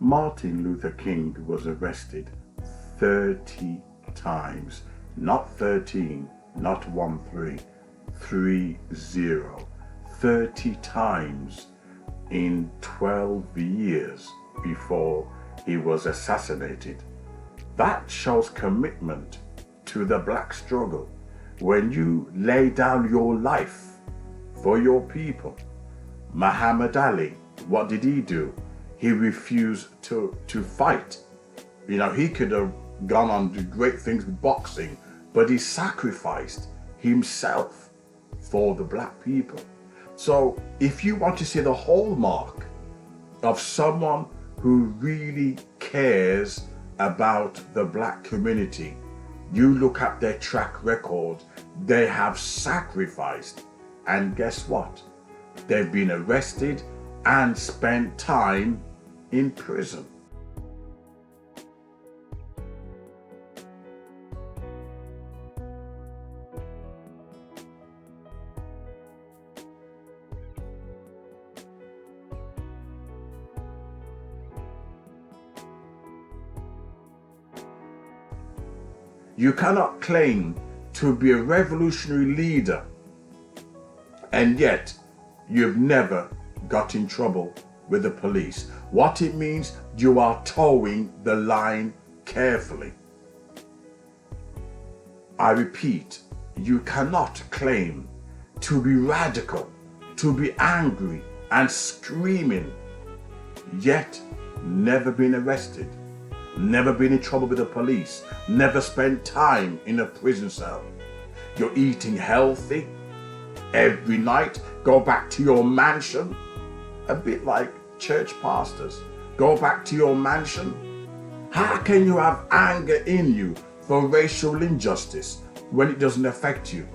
Martin Luther King was arrested 30 times, not 13, not 1 3, 30, 30 times in 12 years before he was assassinated. That shows commitment to the black struggle. When you lay down your life for your people. Muhammad Ali, what did he do? He refused to fight. You know, he could have gone on to great things with boxing, but he sacrificed himself for the black people. So if you want to see the hallmark of someone who really cares about the black community, you look at their track record. They have sacrificed, and guess what? They've been arrested and spent time in prison. You cannot claim to be a revolutionary leader and yet you've never got in trouble with the police. What it means, you are towing the line carefully. I repeat, you cannot claim to be radical, to be angry and screaming, yet never been arrested, never been in trouble with the police, never spent time in a prison cell. You're eating healthy every night, go back to your mansion, a bit like church pastors. Go back to your mansion. How can you have anger in you for racial injustice when it doesn't affect you?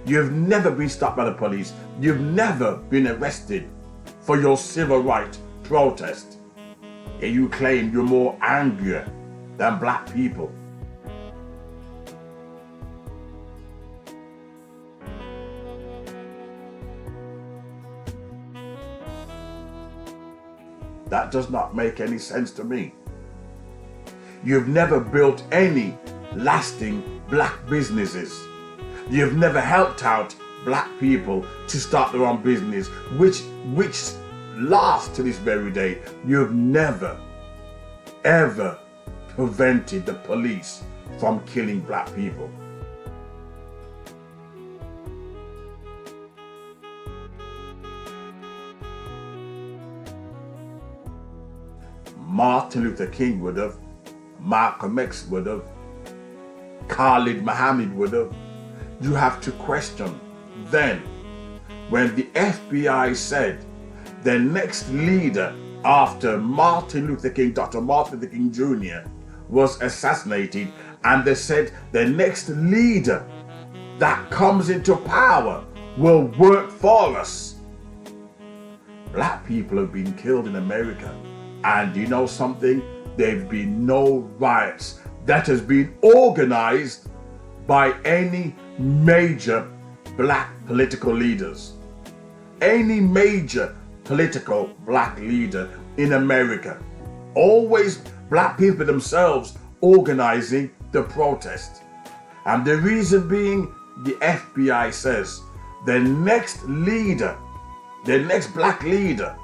You've never been stopped by the police. You've never been arrested for your civil rights protest. And you claim you're more angrier than black people. That does not make any sense to me. You've never built any lasting black businesses. You've never helped out black people to start their own business, which lasts to this very day. You've never, ever prevented the police from killing black people. Martin Luther King would have, Malcolm X would have, Khalid Mohammad would have. You have to question then when the FBI said the next leader after Martin Luther King, Dr. Martin Luther King Jr. was assassinated, and they said the next leader that comes into power will work for us. Black people have been killed in America. And you know something? There've been no riots that has been organized by any major black political leaders. Any major political black leader in America. Always black people themselves organizing the protest. And the reason being, the FBI says the next leader, the next black leader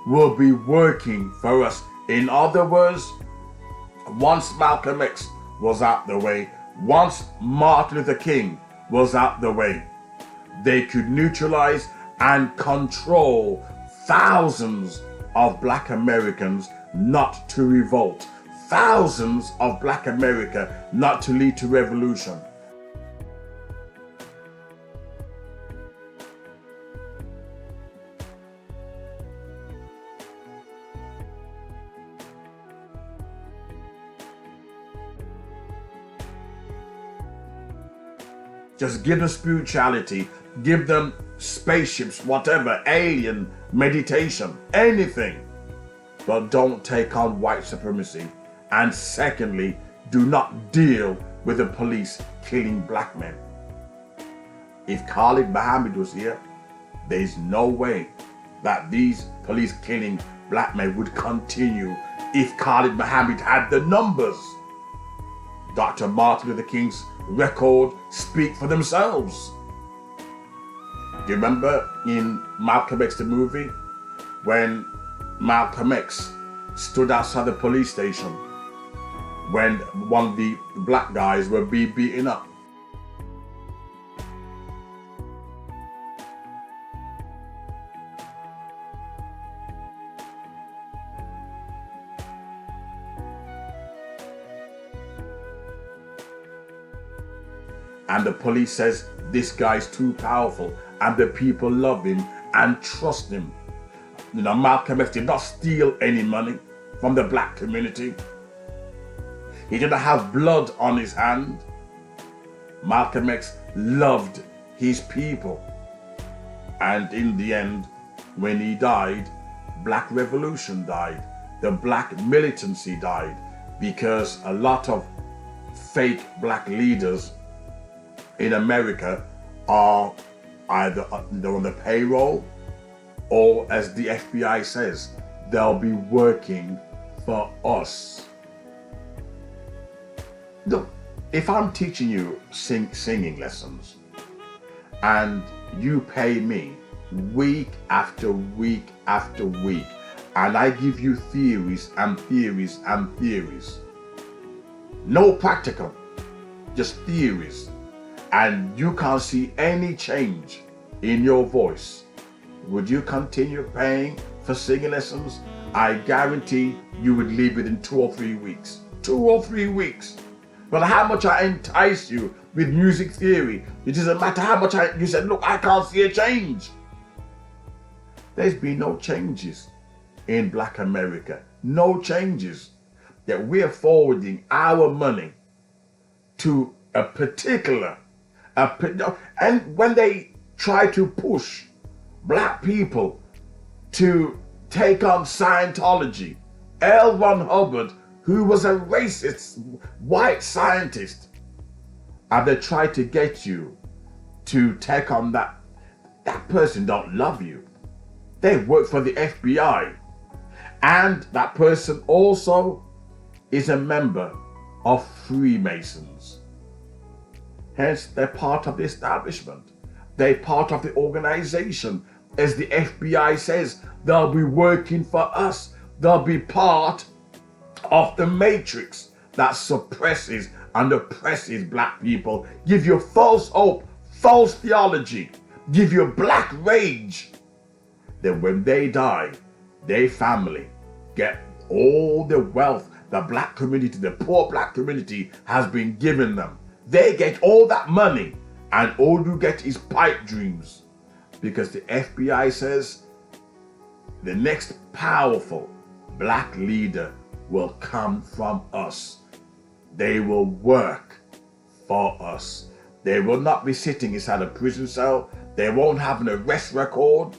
will be working for us. In other words, once Malcolm X was out the way, once Martin Luther King was out the way, they could neutralize and control thousands of black Americans not to revolt, thousands of black America not to lead to revolution. Just give them spirituality, give them spaceships, whatever, alien, meditation, anything. But don't take on white supremacy. And secondly, do not deal with the police killing black men. If Khalid Mohammad was here, there's no way that these police killing black men would continue if Khalid Mohammad had the numbers. Dr. Martin Luther King's record speak for themselves. Do you remember in Malcolm X the movie when Malcolm X stood outside the police station when one of the black guys were being beaten up? And the police says, this guy's too powerful, and the people love him and trust him. You know, Malcolm X did not steal any money from the black community. He didn't have blood on his hand. Malcolm X loved his people. And in the end, when he died, Black Revolution died. The black militancy died because a lot of fake black leaders in America are either they're on the payroll, or as the FBI says, they'll be working for us. Look, if I'm teaching you singing lessons and you pay me week after week after week, and I give you theories and theories and theories, no practical, just theories, and you can't see any change in your voice, would you continue paying for singing lessons? I guarantee you would leave within 2 or 3 weeks. 2 or 3 weeks. But how much I entice you with music theory, it doesn't matter how much you said, look, I can't see a change. There's been no changes in Black America. No changes. That we're forwarding our money to a particular, and when they try to push black people to take on Scientology, Ron Hubbard, who was a racist white scientist, and they try to get you to take on that person don't love you. They work for the FBI, and that person also is a member of Freemasons. Hence, they're part of the establishment. They're part of the organization. As the FBI says, they'll be working for us. They'll be part of the matrix that suppresses and oppresses black people, give you false hope, false theology, give you black rage. Then when they die, their family get all the wealth the black community, the poor black community has been giving them. They get all that money, and all you get is pipe dreams, because the FBI says the next powerful black leader will come from us. They will work for us. They will not be sitting inside a prison cell. They won't have an arrest record.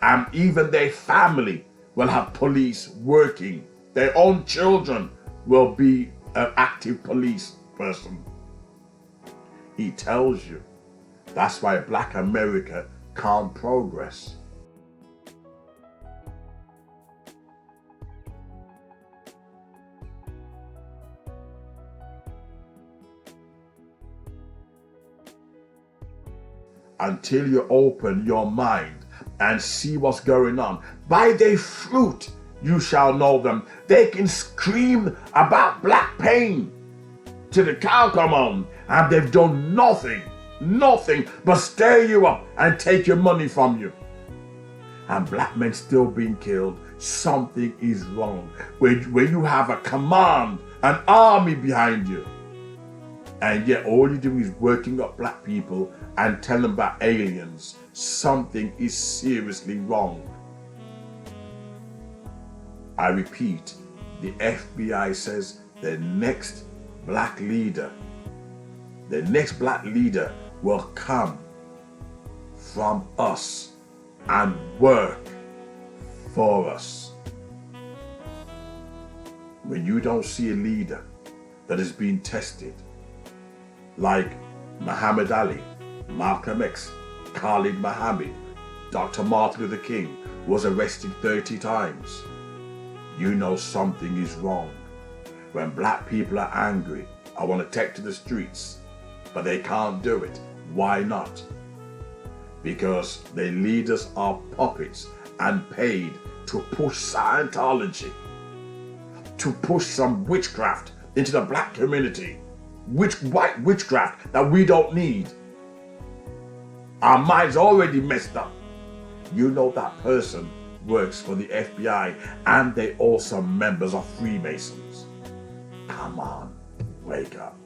And even their family will have police working. Their own children will be an active police person. He tells you that's why Black America can't progress. Until you open your mind and see what's going on. By their fruit you shall know them. They can scream about black pain till the cow come on, and they've done nothing but stir you up and take your money from you. And black men still being killed. Something is wrong. Where you have a command, an army behind you, and yet all you do is working up black people and tell them about aliens. Something is seriously wrong. I repeat, the FBI says the next black leader will come from us and work for us. When you don't see a leader that is being tested, like Muhammad Ali, Malcolm X, Khalid Mohammad, Dr. Martin Luther King was arrested 30 times. you know something is wrong. When black people are angry, I want to take to the streets, but they can't do it. Why not? Because their leaders are puppets and paid to push Scientology, to push some witchcraft into the black community. White witchcraft that we don't need. Our minds already messed up. You know that person works for the FBI and they also members of Freemasons. Come on, wake up.